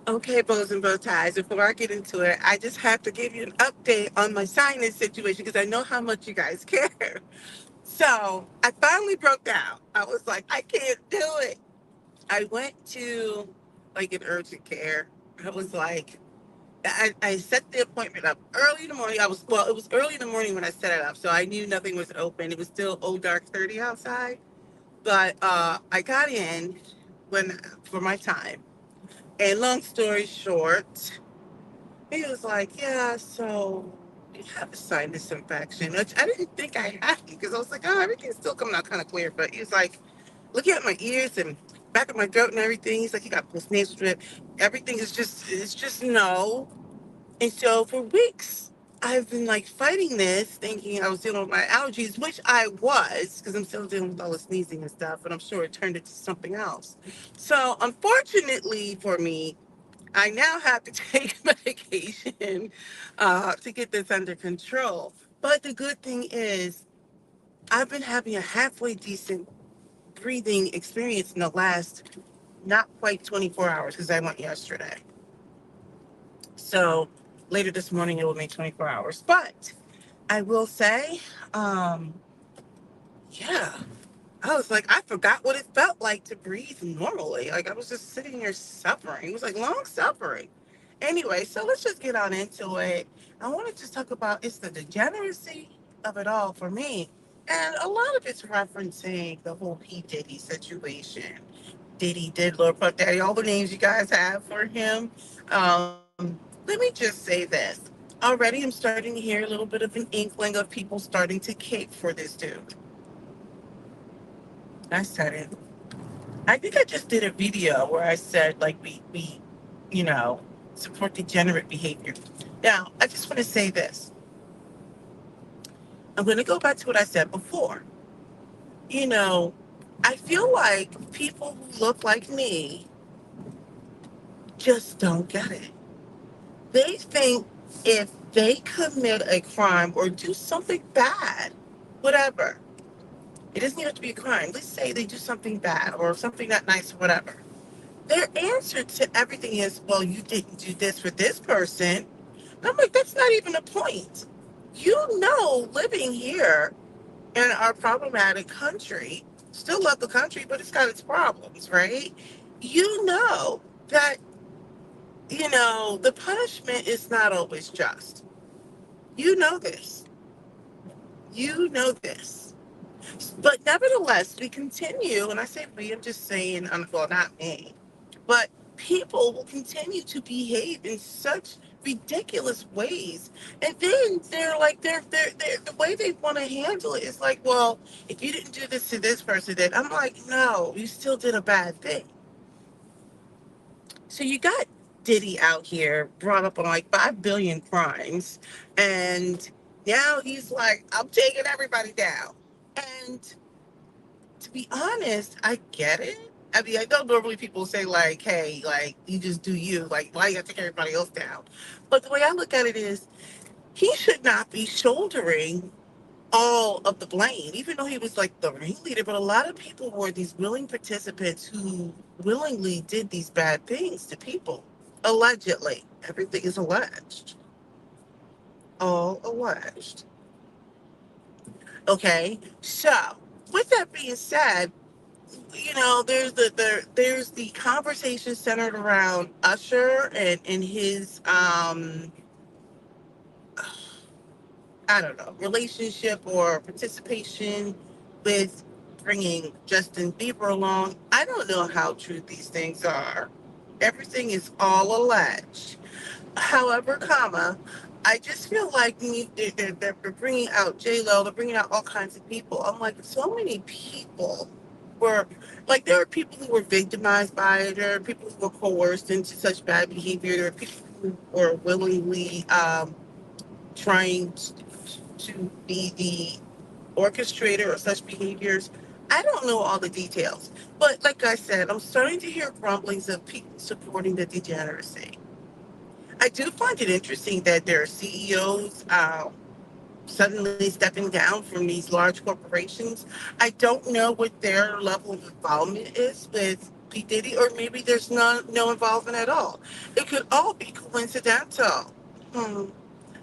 Okay, bows and bow ties. Before I get into it, I just have to give you an update on my sinus situation because I know how much you guys care. So I finally broke down. I was like, I can't do it. I went to like an urgent care. I was like, I set the appointment up early in the morning. It was early in the morning when I set it up, so I knew nothing was open. It was still old dark 30 outside, but I got in when for my time. And long story short, he was like, "Yeah, so you have a sinus infection," which I didn't think I had because I was like, "Oh, everything's still coming out kind of clear." But he was like, looking at my ears and back of my throat and everything. He's like, "You got post nasal drip. Everything is it's just no." And so for weeks, I've been like fighting this, thinking I was dealing with my allergies, which I was, because I'm still dealing with all the sneezing and stuff, and I'm sure it turned into something else. So unfortunately for me, I now have to take medication to get this under control. But the good thing is, I've been having a halfway decent breathing experience in the last not quite 24 hours because I went yesterday. So later this morning, it will make 24 hours. But I will say, um, yeah, I was like, I forgot what it felt like to breathe normally. Like I was just sitting here suffering. It was like long suffering. Anyway, so let's just get on into it. I want to just talk about it's the degeneracy of it all for me. And a lot of it's referencing the whole P. Diddy situation. Diddy, did Lord Puff Daddy, all the names you guys have for him. Let me just say this. Already I'm starting to hear a little bit of an inkling of people starting to cape for this dude. I said it. I think I just did a video where I said like we you know support degenerate behavior. Now I just want to say this. I'm going to go back to what I said before. You know, I feel like people who look like me just don't get it. They think if they commit a crime or do something bad, whatever, it doesn't have to be a crime. Let's say they do something bad or something not nice or whatever. Their answer to everything is, well, you didn't do this for this person. And I'm like, that's not even a point. You know, living here in our problematic country, still love the country, but it's got its problems, right? You know that, the punishment is not always just. You know this. You know this. But nevertheless, we continue, and I say we, I'm just saying, well, not me, but people will continue to behave in such ridiculous ways. And then they're the way they want to handle it is like, well, if you didn't do this to this person, then I'm like, no, you still did a bad thing. So you got Diddy out here brought up on like 5 billion crimes, and now he's like, I'm taking everybody down. And to be honest, I get it. I mean, I know normally people say like, "Hey, like you just do you. Like, why you gotta take everybody else down?" But the way I look at it is, he should not be shouldering all of the blame, even though he was like the ringleader. But a lot of people were these willing participants who willingly did these bad things to people, allegedly. Everything is alleged, all alleged. Okay, so with that being said, there's the conversation centered around Usher and his I don't know, relationship or participation with bringing Justin Bieber along. I don't know how true these things are. Everything is all alleged. However, I just feel like they're bringing out J Lo, they're bringing out all kinds of people. I'm like, so many people were like, there are people who were victimized by it. There are people who were coerced into such bad behavior. There are people who were willingly trying to be the orchestrator of such behaviors. I don't know all the details, but like I said, I'm starting to hear grumblings of people supporting the degeneracy. I do find it interesting that there are CEOs suddenly stepping down from these large corporations. I don't know what their level of involvement is with P. Diddy, or maybe there's no involvement at all. It could all be coincidental. Hmm.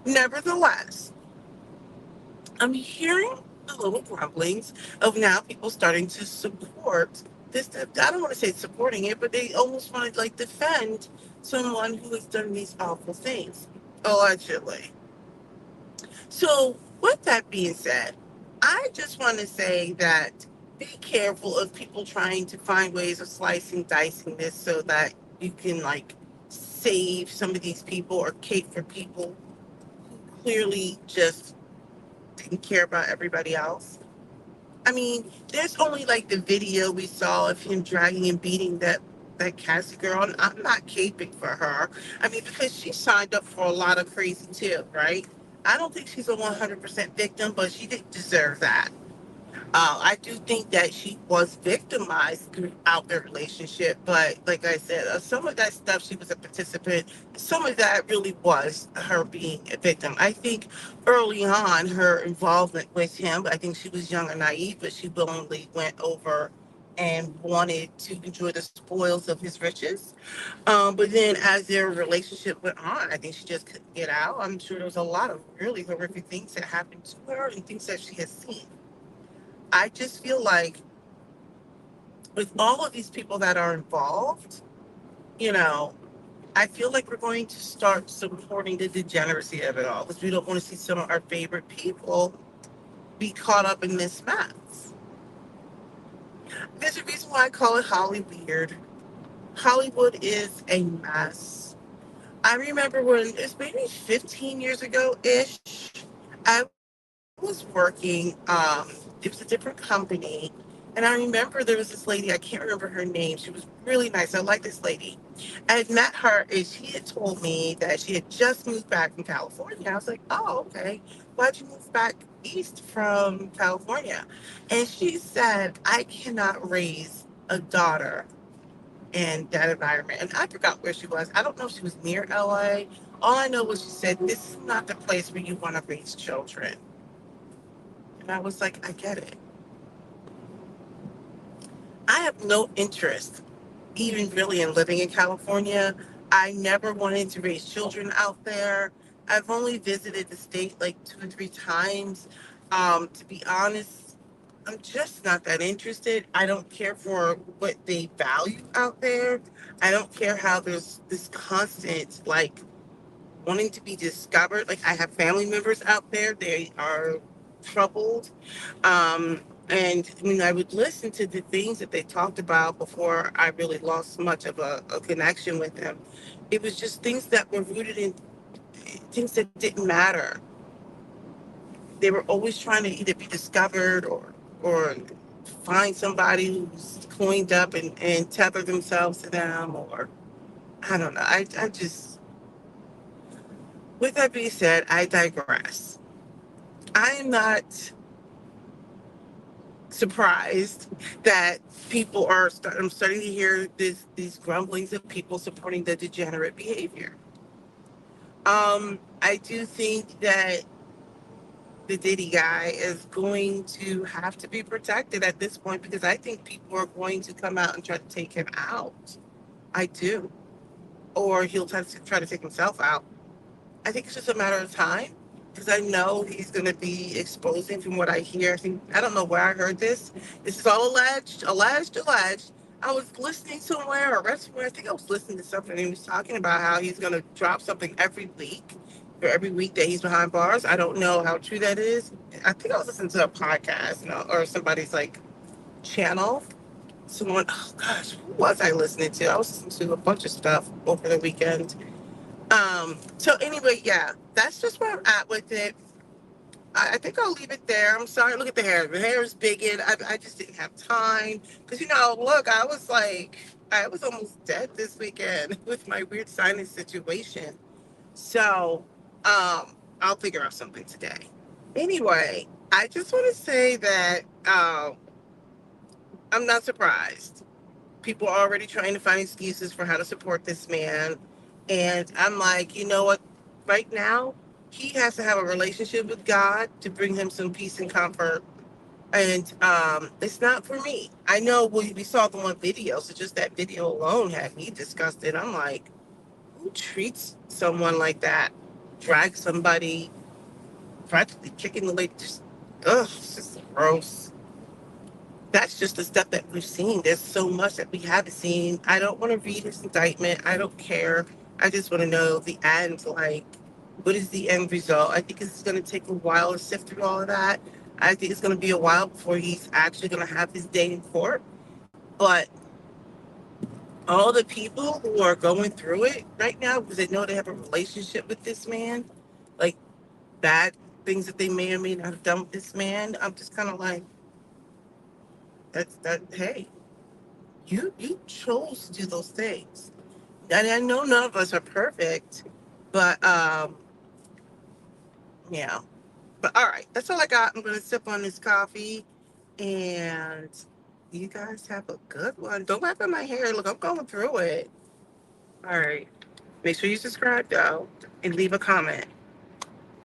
Nevertheless, I'm hearing the little grumblings of now people starting to support this. I don't want to say supporting it, but they almost want to like defend someone who has done these awful things, allegedly. So, with that being said, I just want to say that be careful of people trying to find ways of slicing, dicing this so that you can like save some of these people or cape for people who clearly just didn't care about everybody else. I mean, there's only like the video we saw of him dragging and beating that Cassie girl, and I'm not caping for her. I mean, because she signed up for a lot of crazy too, right? I don't think she's a 100% victim, but she didn't deserve that. I do think that she was victimized throughout their relationship, but like I said, some of that stuff she was a participant. Some of that really was her being a victim. I think early on her involvement with him, I think she was young and naive, but she willingly went over and wanted to enjoy the spoils of his riches. But then as their relationship went on, I think she just couldn't get out. I'm sure there was a lot of really horrific things that happened to her and things that she has seen. I just feel like with all of these people that are involved, you know, I feel like we're going to start supporting the degeneracy of it all because we don't want to see some of our favorite people be caught up in this mess. There's a reason why I call it Hollyweird. Hollywood is a mess. I remember when it's maybe 15 years ago ish. I was working. It was a different company, and I remember there was this lady. I can't remember her name. She was really nice. I like this lady. I had met her, and she had told me that she had just moved back from California. I was like, "Oh, okay. Why'd you move back east from California?" And she said, "I cannot raise a daughter in that environment." And I forgot where she was. I don't know if she was near LA. All I know was she said, "This is not the place where you want to raise children." And I was like, I get it. I have no interest even really in living in California. I never wanted to raise children out there. I've only visited the state like 2 or 3 times. To be honest, I'm just not that interested. I don't care for what they value out there. I don't care how there's this constant like wanting to be discovered. Like I have family members out there, they are troubled. And when I would listen to the things that they talked about before I really lost much of a connection with them, it was just things that were rooted in things that didn't matter. They were always trying to either be discovered or find somebody who's coined up and tether themselves to them, or I don't know. I just, with that being said, I digress. I am not surprised that people are. I'm starting to hear these grumblings of people supporting the degenerate behavior. I do think that the Diddy guy is going to have to be protected at this point because I think people are going to come out and try to take him out. I do, or he'll try to take himself out. I think it's just a matter of time because I know he's going to be exposing from what I hear. I don't know where I heard this. This is all alleged, alleged, alleged. I was listening somewhere or read somewhere. I think I was listening to something and he was talking about how he's going to drop something every week for every week that he's behind bars. I don't know how true that is. I think I was listening to a podcast, or somebody's like channel. Someone, oh gosh, who was I listening to? I was listening to a bunch of stuff over the weekend. So anyway, yeah, that's just where I'm at with it. I think I'll leave it there. I'm sorry. Look at the hair. The hair is big and I just didn't have time. Because, look, I was almost dead this weekend with my weird sinus situation. So, I'll figure out something today. Anyway, I just want to say that I'm not surprised. People are already trying to find excuses for how to support this man. And I'm like, you know what? Right now, he has to have a relationship with God to bring him some peace and comfort. And it's not for me. I know we saw the one video, so just that video alone had me disgusted. I'm like, who treats someone like that? Drag somebody, practically kicking the leg. Just, ugh, it's just gross. That's just the stuff that we've seen. There's so much that we haven't seen. I don't want to read his indictment. I don't care. I just want to know the end. Like, what is the end result? I think it's going to take a while to sift through all of that. I think it's going to be a while before he's actually going to have his day in court. But all the people who are going through it right now because they know they have a relationship with this man, like bad things that they may or may not have done with this man, I'm just kind of like, that's that. Hey, you chose to do those things, and I know none of us are perfect, but yeah. But all right, that's all I got. I'm gonna sip on this coffee, and you guys have a good one. Don't laugh at my hair. Look, I'm going through it. All right. Make sure you subscribe though and leave a comment.